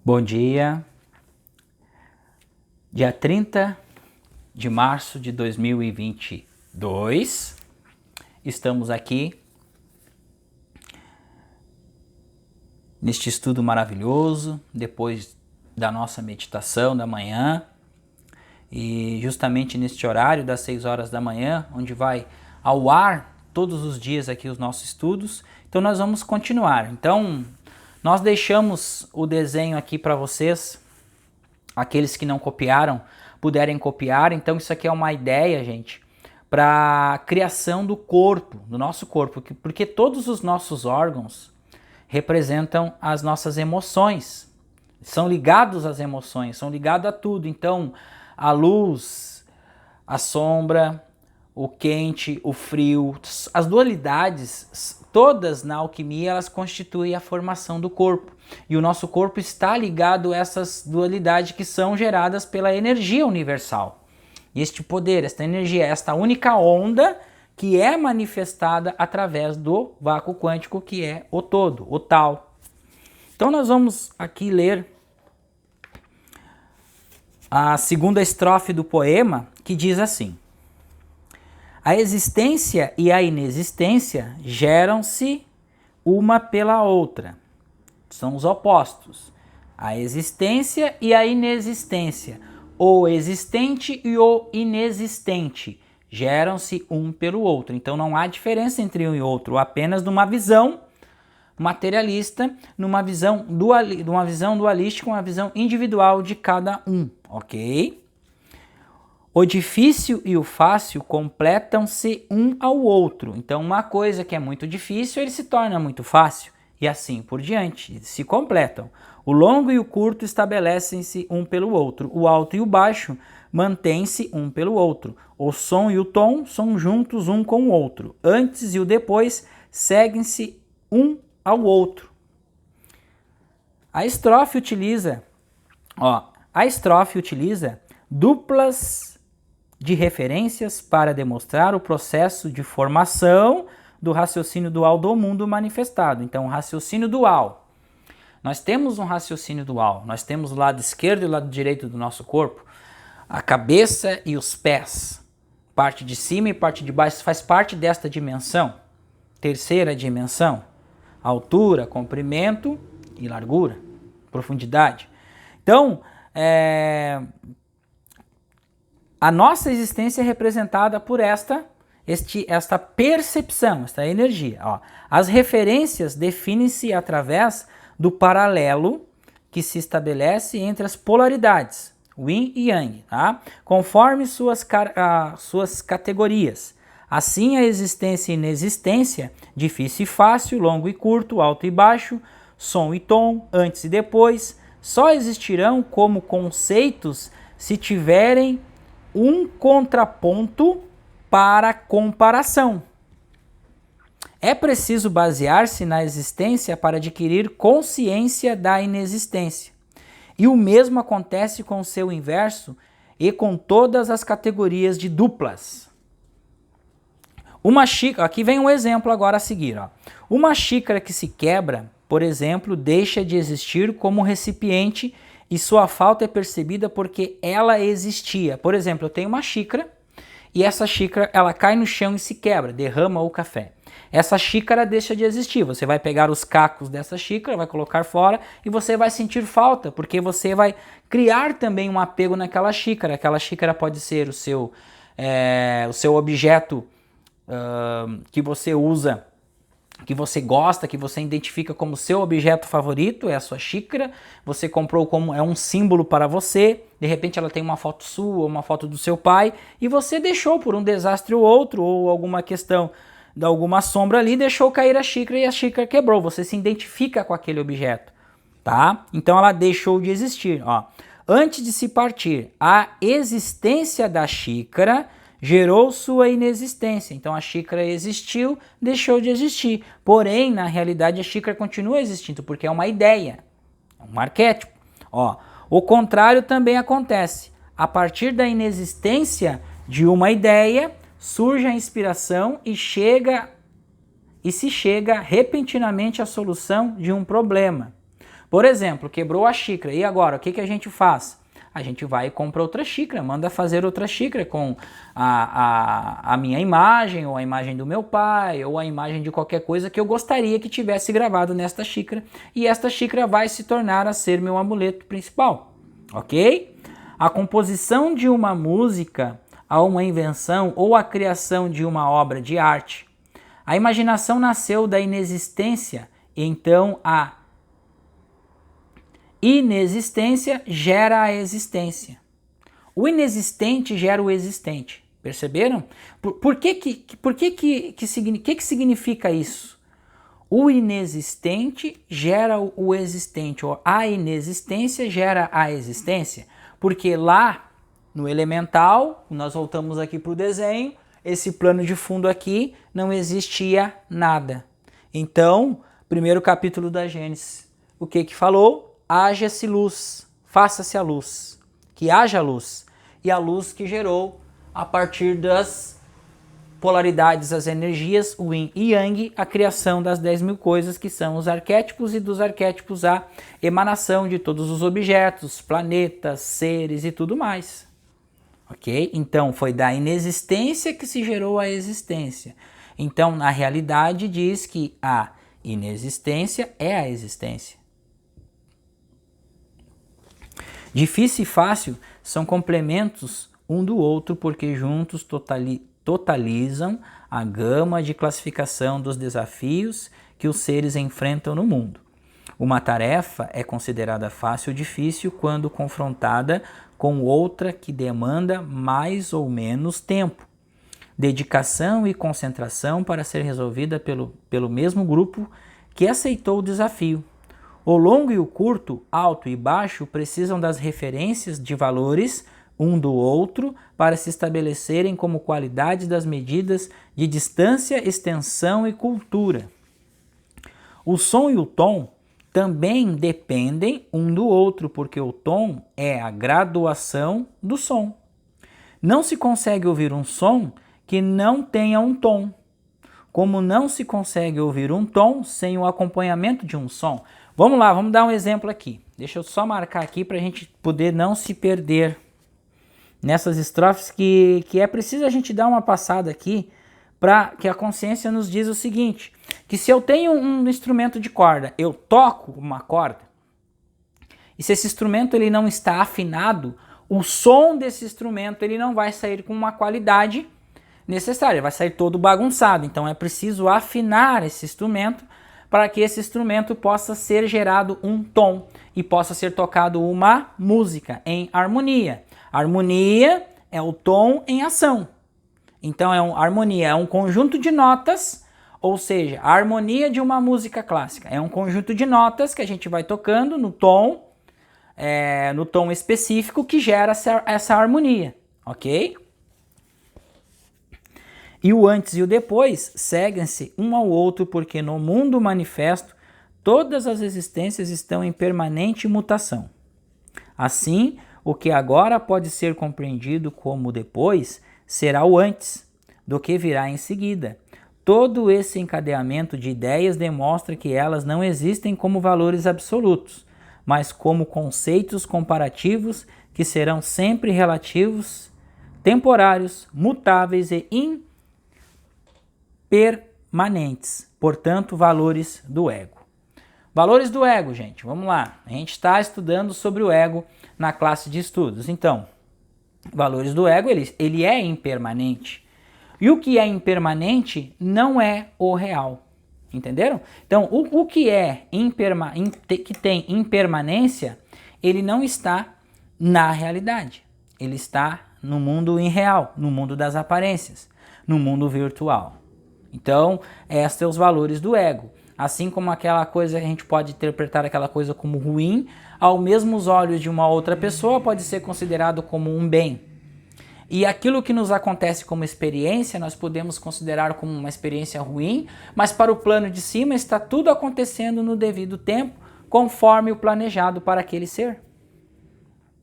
Bom dia, dia 30 de março de 2022, estamos aqui neste estudo maravilhoso, depois da nossa meditação da manhã, e justamente neste horário das 6 horas da manhã, onde vai ao ar todos os dias aqui os nossos estudos, então nós vamos continuar. Então, nós deixamos o desenho aqui para vocês, aqueles que não copiaram puderem copiar. Então isso aqui é uma ideia, gente, para a criação do corpo, do nosso corpo, porque todos os nossos órgãos representam as nossas emoções, são ligados às emoções, são ligados a tudo. Então a luz, a sombra, o quente, o frio, as dualidades, todas na alquimia, elas constituem a formação do corpo. E o nosso corpo está ligado a essas dualidades que são geradas pela energia universal. E este poder, esta energia, esta única onda que é manifestada através do vácuo quântico, que é o todo, o tal. Então nós vamos aqui ler a segunda estrofe do poema, que diz assim: a existência e a inexistência geram-se uma pela outra. São os opostos. A existência e a inexistência. O existente e o inexistente geram-se um pelo outro. Então não há diferença entre um e outro, apenas numa visão materialista, numa visão dualística, uma visão individual de cada um, ok? O difícil e o fácil completam-se um ao outro. Então, uma coisa que é muito difícil, ele se torna muito fácil. E assim por diante, se completam. O longo e o curto estabelecem-se um pelo outro. O alto e o baixo mantêm-se um pelo outro. O som e o tom são juntos um com o outro. Antes e o depois seguem-se um ao outro. A estrofe utiliza duplas de referências para demonstrar o processo de formação do raciocínio dual do mundo manifestado. Então, o raciocínio dual. Nós temos um raciocínio dual. Nós temos o lado esquerdo e o lado direito do nosso corpo. A cabeça e os pés. Parte de cima e parte de baixo faz parte desta dimensão. Terceira dimensão. Altura, comprimento e largura. Profundidade. Então, a nossa existência é representada por esta percepção, esta energia. As referências definem-se através do paralelo que se estabelece entre as polaridades, yin e yang, tá? Conforme suas categorias. Assim, a existência e inexistência, difícil e fácil, longo e curto, alto e baixo, som e tom, antes e depois, só existirão como conceitos se tiverem um contraponto para comparação. É preciso basear-se na existência para adquirir consciência da inexistência. E o mesmo acontece com o seu inverso e com todas as categorias de duplas. Uma xícara, aqui vem um exemplo agora a seguir. Uma xícara que se quebra, por exemplo, deixa de existir como recipiente e sua falta é percebida porque ela existia. Por exemplo, eu tenho uma xícara e essa xícara ela cai no chão e se quebra, derrama o café. Essa xícara deixa de existir. Você vai pegar os cacos dessa xícara, vai colocar fora e você vai sentir falta, porque você vai criar também um apego naquela xícara. Aquela xícara pode ser o seu objeto que você usa, que você gosta, que você identifica como seu objeto favorito, é a sua xícara, você comprou como é um símbolo para você, de repente ela tem uma foto sua, uma foto do seu pai, e você deixou por um desastre ou outro, ou alguma questão de alguma sombra ali, deixou cair a xícara e a xícara quebrou, você se identifica com aquele objeto, tá? Então ela deixou de existir, Antes de se partir, a existência da xícara gerou sua inexistência. Então a xícara existiu, deixou de existir. Porém, na realidade, a xícara continua existindo, porque é uma ideia, é um arquétipo. O contrário também acontece. A partir da inexistência de uma ideia, surge a inspiração e se chega repentinamente à solução de um problema. Por exemplo, quebrou a xícara, e agora, o que a gente faz? A gente vai e compra outra xícara, manda fazer outra xícara com a minha imagem, ou a imagem do meu pai, ou a imagem de qualquer coisa que eu gostaria que tivesse gravado nesta xícara, e esta xícara vai se tornar a ser meu amuleto principal, ok? A composição de uma música, a uma invenção ou a criação de uma obra de arte. A imaginação nasceu da inexistência, então a inexistência gera a existência. O inexistente gera o existente. Perceberam? Por que significa isso? O inexistente gera o existente, ou a inexistência gera a existência. Porque lá no elemental, nós voltamos aqui para o desenho, esse plano de fundo aqui não existia nada. Então, primeiro capítulo da Gênesis, o que falou? Haja-se luz, faça-se a luz, que haja luz. E a luz que gerou, a partir das polaridades, as energias, o yin e yang, a criação das 10.000 coisas, que são os arquétipos, e dos arquétipos a emanação de todos os objetos, planetas, seres e tudo mais. Ok? Então, foi da inexistência que se gerou a existência. Então, na realidade, diz que a inexistência é a existência. Difícil e fácil são complementos um do outro porque juntos totalizam a gama de classificação dos desafios que os seres enfrentam no mundo. Uma tarefa é considerada fácil ou difícil quando confrontada com outra que demanda mais ou menos tempo, dedicação e concentração para ser resolvida pelo mesmo grupo que aceitou o desafio. O longo e o curto, alto e baixo, precisam das referências de valores um do outro para se estabelecerem como qualidades das medidas de distância, extensão e cultura. O som e o tom também dependem um do outro, porque o tom é a graduação do som. Não se consegue ouvir um som que não tenha um tom, como não se consegue ouvir um tom sem o acompanhamento de um som. Vamos lá, vamos dar um exemplo aqui. Deixa eu só marcar aqui para a gente poder não se perder nessas estrofes que é preciso a gente dar uma passada aqui para que a consciência nos diz o seguinte, que se eu tenho um instrumento de corda, eu toco uma corda, e se esse instrumento ele não está afinado, o som desse instrumento ele não vai sair com uma qualidade necessária, vai sair todo bagunçado. Então é preciso afinar esse instrumento para que esse instrumento possa ser gerado um tom e possa ser tocado uma música em harmonia. Harmonia é o tom em ação. Então harmonia é um conjunto de notas, ou seja, a harmonia de uma música clássica. É um conjunto de notas que a gente vai tocando no tom específico que gera essa harmonia, ok? E o antes e o depois seguem-se um ao outro porque no mundo manifesto todas as existências estão em permanente mutação. Assim, o que agora pode ser compreendido como depois será o antes do que virá em seguida. Todo esse encadeamento de ideias demonstra que elas não existem como valores absolutos, mas como conceitos comparativos que serão sempre relativos, temporários, mutáveis e impermanentes, portanto, valores do ego. Valores do ego, gente, vamos lá. A gente está estudando sobre o ego na classe de estudos. Então, valores do ego, ele é impermanente. E o que é impermanente não é o real. Entenderam? Então, o que que tem impermanência, ele não está na realidade. Ele está no mundo irreal, no mundo das aparências, no mundo virtual. Então, esses são os valores do ego. Assim como aquela coisa, a gente pode interpretar aquela coisa como ruim, ao mesmo os olhos de uma outra pessoa pode ser considerado como um bem. E aquilo que nos acontece como experiência, nós podemos considerar como uma experiência ruim, mas para o plano de cima está tudo acontecendo no devido tempo, conforme o planejado para aquele ser.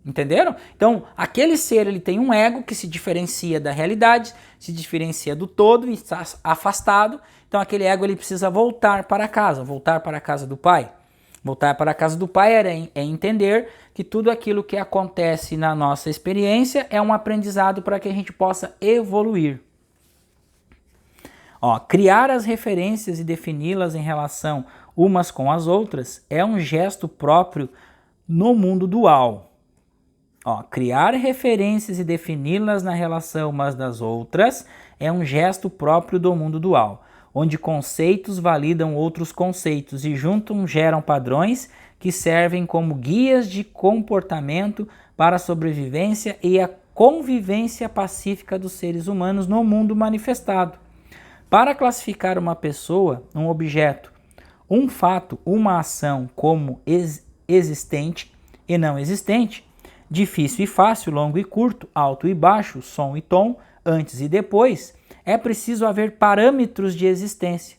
Entenderam? Então, aquele ser ele tem um ego que se diferencia da realidade, se diferencia do todo e está afastado. Então, aquele ego ele precisa voltar para a casa do pai. Voltar para a casa do Pai é entender que tudo aquilo que acontece na nossa experiência é um aprendizado para que a gente possa evoluir. Ó, criar as referências e defini-las em relação umas com as outras é um gesto próprio no mundo dual. Ó, criar referências e defini-las na relação umas das outras é um gesto próprio do mundo dual, onde conceitos validam outros conceitos e juntos geram padrões que servem como guias de comportamento para a sobrevivência e a convivência pacífica dos seres humanos no mundo manifestado. Para classificar uma pessoa, um objeto, um fato, uma ação como existente e não existente, difícil e fácil, longo e curto, alto e baixo, som e tom, antes e depois, é preciso haver parâmetros de existência,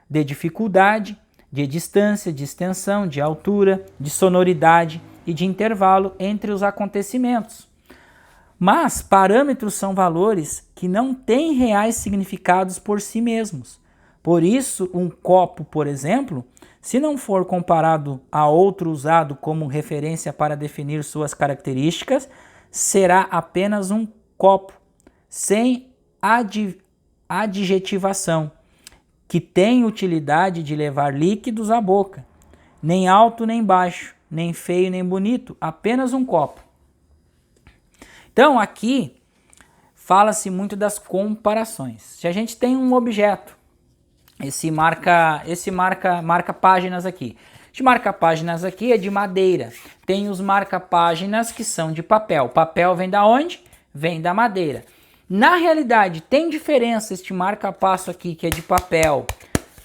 de dificuldade, de distância, de extensão, de altura, de sonoridade e de intervalo entre os acontecimentos. Mas parâmetros são valores que não têm reais significados por si mesmos. Por isso, um copo, por exemplo, se não for comparado a outro usado como referência para definir suas características, será apenas um copo, sem adjetivação, que tem utilidade de levar líquidos à boca, nem alto nem baixo, nem feio nem bonito, apenas um copo. Então aqui fala-se muito das comparações. Se a gente tem um objeto, esse marca páginas aqui. Este marca-páginas aqui é de madeira. Tem os marca-páginas que são de papel. Papel vem da onde? Vem da madeira. Na realidade, tem diferença este marca-passo aqui, que é de papel,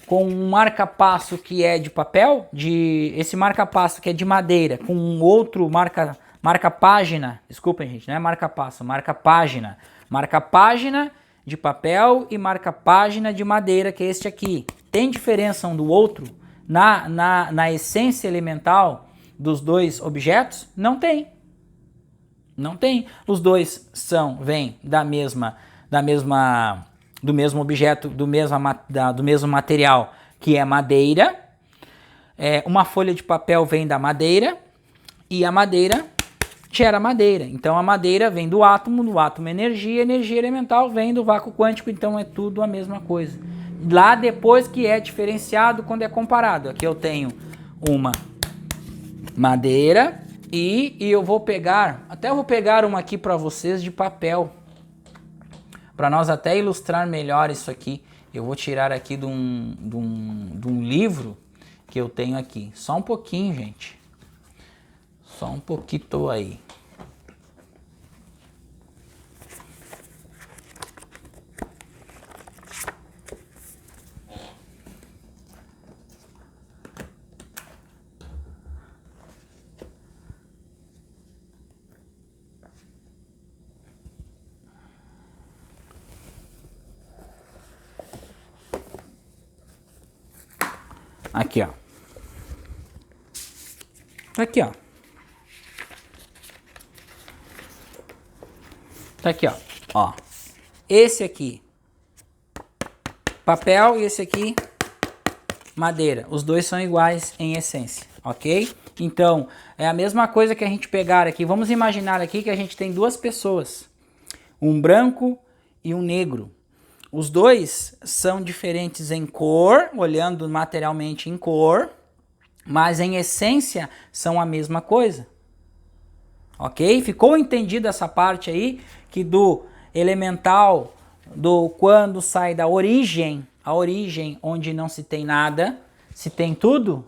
com um marca-passo que é de papel? Esse marca-passo que é de madeira, com um outro marca-página, desculpem gente, não é marca-passo, marca-página. Marca-página de papel e marca-página de madeira, que é este aqui. Tem diferença um do outro na essência elemental dos dois objetos? Não tem. Não tem. Os dois vêm do mesmo objeto, do mesmo material, que é madeira. Uma folha de papel vem da madeira e a madeira gera madeira. Então a madeira vem do átomo energia elemental vem do vácuo quântico, então é tudo a mesma coisa. Lá depois que é diferenciado quando é comparado. Aqui eu tenho uma madeira e eu vou pegar uma aqui para vocês de papel, para nós até ilustrar melhor isso aqui. Eu vou tirar aqui de um livro que eu tenho aqui. Só um pouquinho, gente. Só um pouquinho aí. Aqui, ó. Aqui, ó. Tá aqui, ó. Esse aqui, papel, e esse aqui, madeira. Os dois são iguais em essência, ok? Então, é a mesma coisa que a gente pegar aqui. Vamos imaginar aqui que a gente tem duas pessoas. Um branco e um negro. Os dois são diferentes em cor, olhando materialmente em cor, mas em essência são a mesma coisa. Ok? Ficou entendido essa parte aí? Que do elemental, quando sai da origem, a origem onde não se tem nada, se tem tudo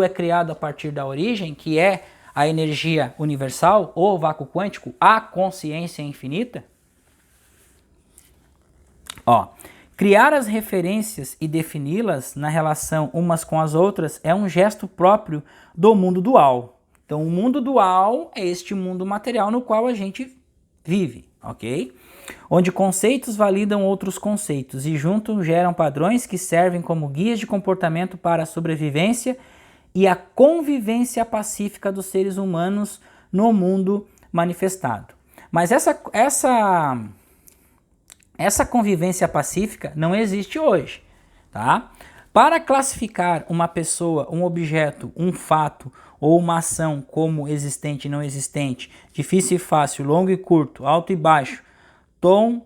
é criado a partir da origem, que é a energia universal, o vácuo quântico, a consciência infinita. Ó, criar as referências e defini-las na relação umas com as outras é um gesto próprio do mundo dual. Então, o mundo dual é este mundo material no qual a gente vive, ok? Onde conceitos validam outros conceitos e juntos geram padrões que servem como guias de comportamento para a sobrevivência e a convivência pacífica dos seres humanos no mundo manifestado. Mas essa convivência pacífica não existe hoje, tá? Para classificar uma pessoa, um objeto, um fato ou uma ação como existente e não existente, difícil e fácil, longo e curto, alto e baixo, tom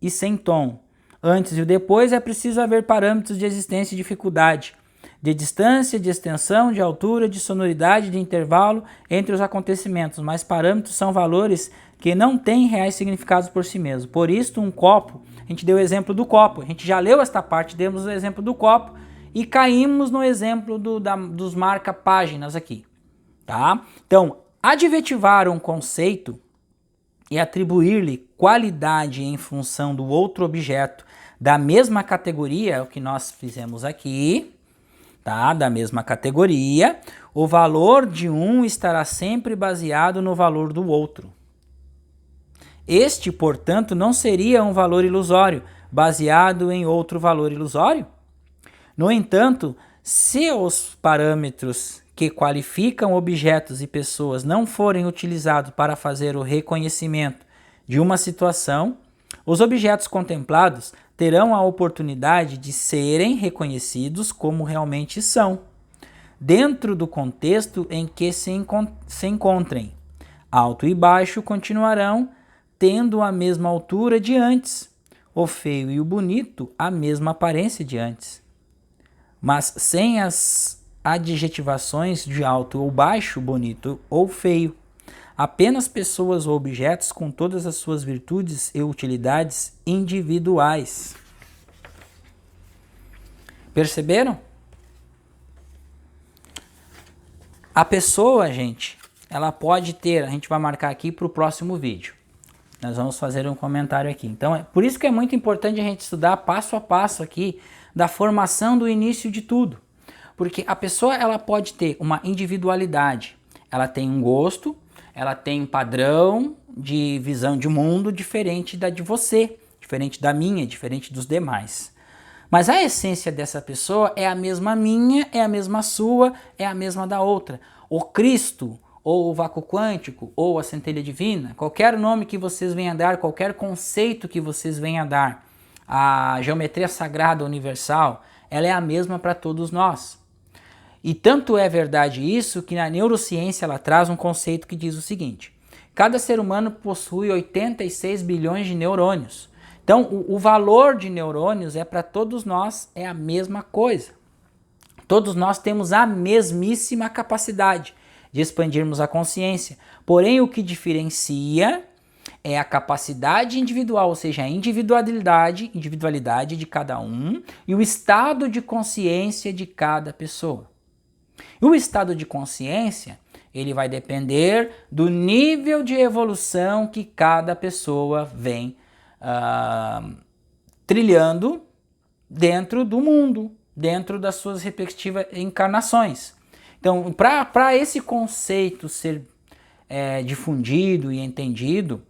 e sem tom, antes e depois, é preciso haver parâmetros de existência e dificuldade, de distância, de extensão, de altura, de sonoridade, de intervalo entre os acontecimentos, mas parâmetros são valores que não têm reais significados por si mesmos. Por isso, um copo, a gente deu o exemplo do copo, a gente já leu esta parte, demos o exemplo do copo e caímos no exemplo dos marca-páginas aqui, tá? Então, adjetivar um conceito e atribuir-lhe qualidade em função do outro objeto da mesma categoria, é o que nós fizemos aqui, tá? Da mesma categoria, o valor de um estará sempre baseado no valor do outro. Este, portanto, não seria um valor ilusório, baseado em outro valor ilusório? No entanto, se os parâmetros que qualificam objetos e pessoas não forem utilizados para fazer o reconhecimento de uma situação, os objetos contemplados terão a oportunidade de serem reconhecidos como realmente são, dentro do contexto em que se encontrem. Alto e baixo continuarão tendo a mesma altura de antes, o feio e o bonito a mesma aparência de antes. Mas sem as adjetivações de alto ou baixo, bonito ou feio. Apenas pessoas ou objetos com todas as suas virtudes e utilidades individuais. Perceberam? A pessoa, gente, ela pode ter, a gente vai marcar aqui para o próximo vídeo. Nós vamos fazer um comentário aqui. Então, é por isso que é muito importante a gente estudar passo a passo aqui da formação do início de tudo. Porque a pessoa, ela pode ter uma individualidade, ela tem um gosto, ela tem um padrão de visão de mundo diferente da de você, diferente da minha, diferente dos demais. Mas a essência dessa pessoa é a mesma minha, é a mesma sua, é a mesma da outra. O Cristo, ou o vácuo quântico, ou a centelha divina, qualquer nome que vocês venham a dar, qualquer conceito que vocês venham a dar, a geometria sagrada universal, ela é a mesma para todos nós. E tanto é verdade isso que na neurociência ela traz um conceito que diz o seguinte: cada ser humano possui 86 bilhões de neurônios. Então o valor de neurônios é para todos nós, é a mesma coisa. Todos nós temos a mesmíssima capacidade de expandirmos a consciência. Porém, o que diferencia é a capacidade individual, ou seja, a individualidade de cada um e o estado de consciência de cada pessoa. E o estado de consciência, ele vai depender do nível de evolução que cada pessoa vem trilhando dentro do mundo, dentro das suas respectivas encarnações. Então, para esse conceito ser difundido e entendido,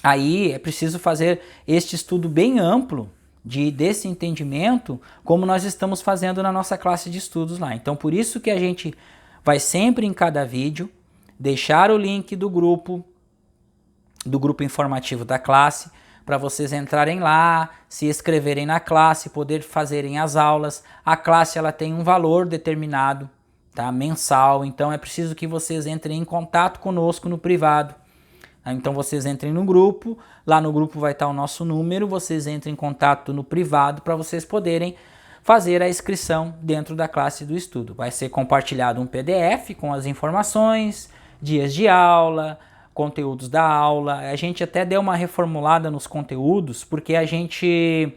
aí é preciso fazer este estudo bem amplo desse entendimento, como nós estamos fazendo na nossa classe de estudos lá. Então, por isso que a gente vai sempre em cada vídeo deixar o link do grupo informativo da classe, para vocês entrarem lá, se inscreverem na classe, poder fazerem as aulas. A classe ela tem um valor determinado, tá? Mensal, então é preciso que vocês entrem em contato conosco no privado. Então vocês entrem no grupo, lá no grupo vai estar o nosso número, vocês entrem em contato no privado para vocês poderem fazer a inscrição dentro da classe do estudo. Vai ser compartilhado um PDF com as informações, dias de aula, conteúdos da aula. A gente até deu uma reformulada nos conteúdos, porque a gente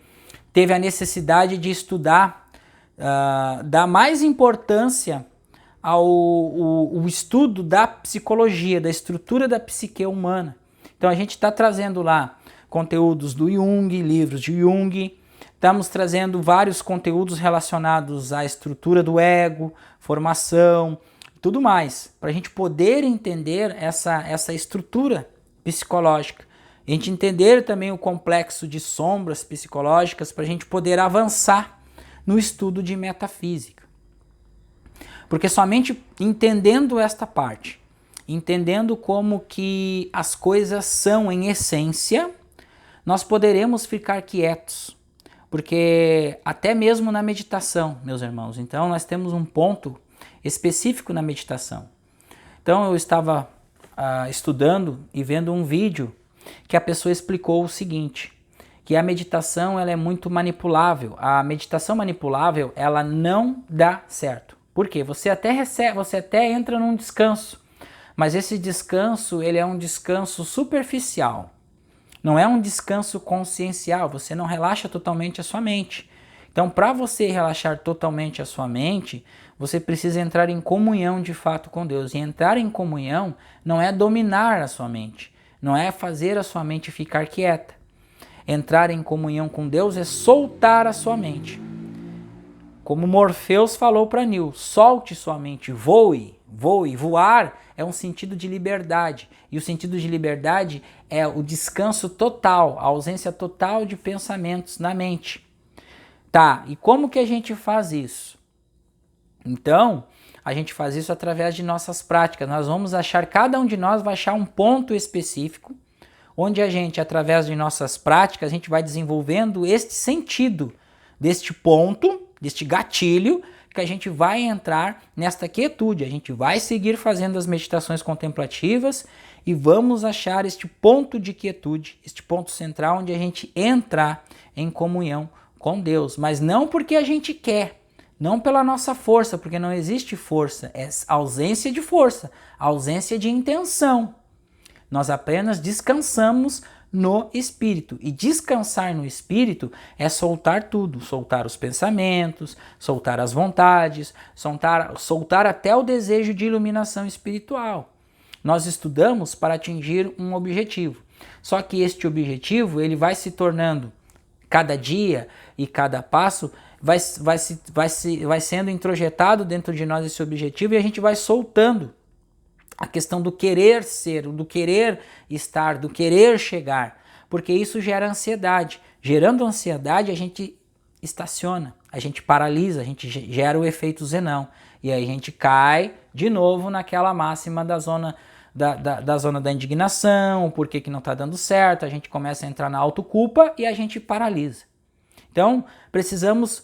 teve a necessidade de estudar, dar mais importância ao estudo da psicologia, da estrutura da psique humana. Então a gente está trazendo lá conteúdos do Jung, livros de Jung, estamos trazendo vários conteúdos relacionados à estrutura do ego, formação, tudo mais, para a gente poder entender essa estrutura psicológica. A gente entender também o complexo de sombras psicológicas para a gente poder avançar no estudo de metafísica. Porque somente entendendo esta parte, entendendo como que as coisas são em essência, nós poderemos ficar quietos. Porque até mesmo na meditação, meus irmãos, então nós temos um ponto específico na meditação. Então eu estava estudando e vendo um vídeo que a pessoa explicou o seguinte, que a meditação ela é muito manipulável. A meditação manipulável ela não dá certo. Por quê? Você até entra num descanso, mas esse descanso ele é um descanso superficial. Não é um descanso consciencial, você não relaxa totalmente a sua mente. Então, para você relaxar totalmente a sua mente, você precisa entrar em comunhão de fato com Deus. E entrar em comunhão não é dominar a sua mente, não é fazer a sua mente ficar quieta. Entrar em comunhão com Deus é soltar a sua mente. Como Morpheus falou para Neo, solte sua mente, voe. Voar é um sentido de liberdade. E o sentido de liberdade é o descanso total, a ausência total de pensamentos na mente. Tá, e como que a gente faz isso? Então, a gente faz isso através de nossas práticas. Nós vamos achar, cada um de nós vai achar um ponto específico, onde a gente, através de nossas práticas, a gente vai desenvolvendo este sentido deste ponto, deste gatilho, que a gente vai entrar nesta quietude, a gente vai seguir fazendo as meditações contemplativas e vamos achar este ponto de quietude, este ponto central onde a gente entra em comunhão com Deus, mas não porque a gente quer, não pela nossa força, porque não existe força, é ausência de força, ausência de intenção. Nós apenas descansamos no Espírito. E descansar no Espírito é soltar tudo, soltar os pensamentos, soltar as vontades, soltar até o desejo de iluminação espiritual. Nós estudamos para atingir um objetivo. Só que este objetivo ele vai se tornando, cada dia e cada passo, vai sendo introjetado dentro de nós esse objetivo e a gente vai soltando a questão do querer ser, do querer estar, do querer chegar, porque isso gera ansiedade. Gerando ansiedade, a gente estaciona, a gente paralisa, a gente gera o efeito Zenão. E aí a gente cai de novo naquela máxima da zona da indignação, por que não está dando certo, a gente começa a entrar na autoculpa e a gente paralisa. Então, precisamos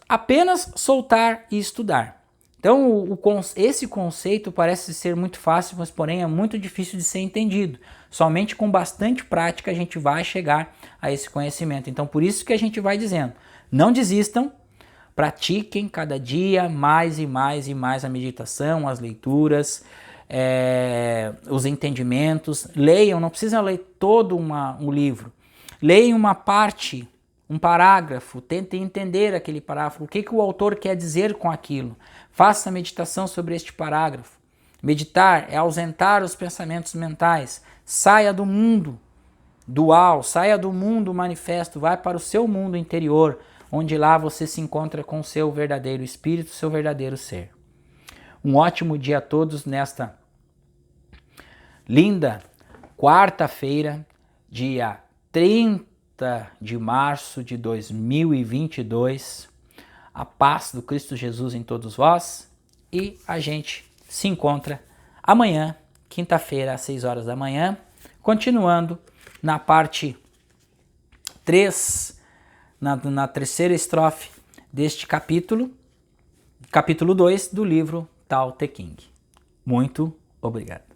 apenas soltar e estudar. Então, esse conceito parece ser muito fácil, mas porém é muito difícil de ser entendido. Somente com bastante prática a gente vai chegar a esse conhecimento. Então, por isso que a gente vai dizendo, não desistam, pratiquem cada dia mais e mais e mais a meditação, as leituras, os entendimentos. Leiam, não precisa ler todo um livro. Leiam uma parte, um parágrafo, tentem entender aquele parágrafo, o que o autor quer dizer com aquilo. Faça meditação sobre este parágrafo. Meditar é ausentar os pensamentos mentais. Saia do mundo dual, saia do mundo manifesto, vai para o seu mundo interior, onde lá você se encontra com o seu verdadeiro espírito, seu verdadeiro ser. Um ótimo dia a todos nesta linda quarta-feira, dia 30 de março de 2022. A paz do Cristo Jesus em todos vós e a gente se encontra amanhã, quinta-feira, às 6 horas da manhã, continuando na parte 3, na terceira estrofe deste capítulo 2 do livro Tao Te Ching. Muito obrigado.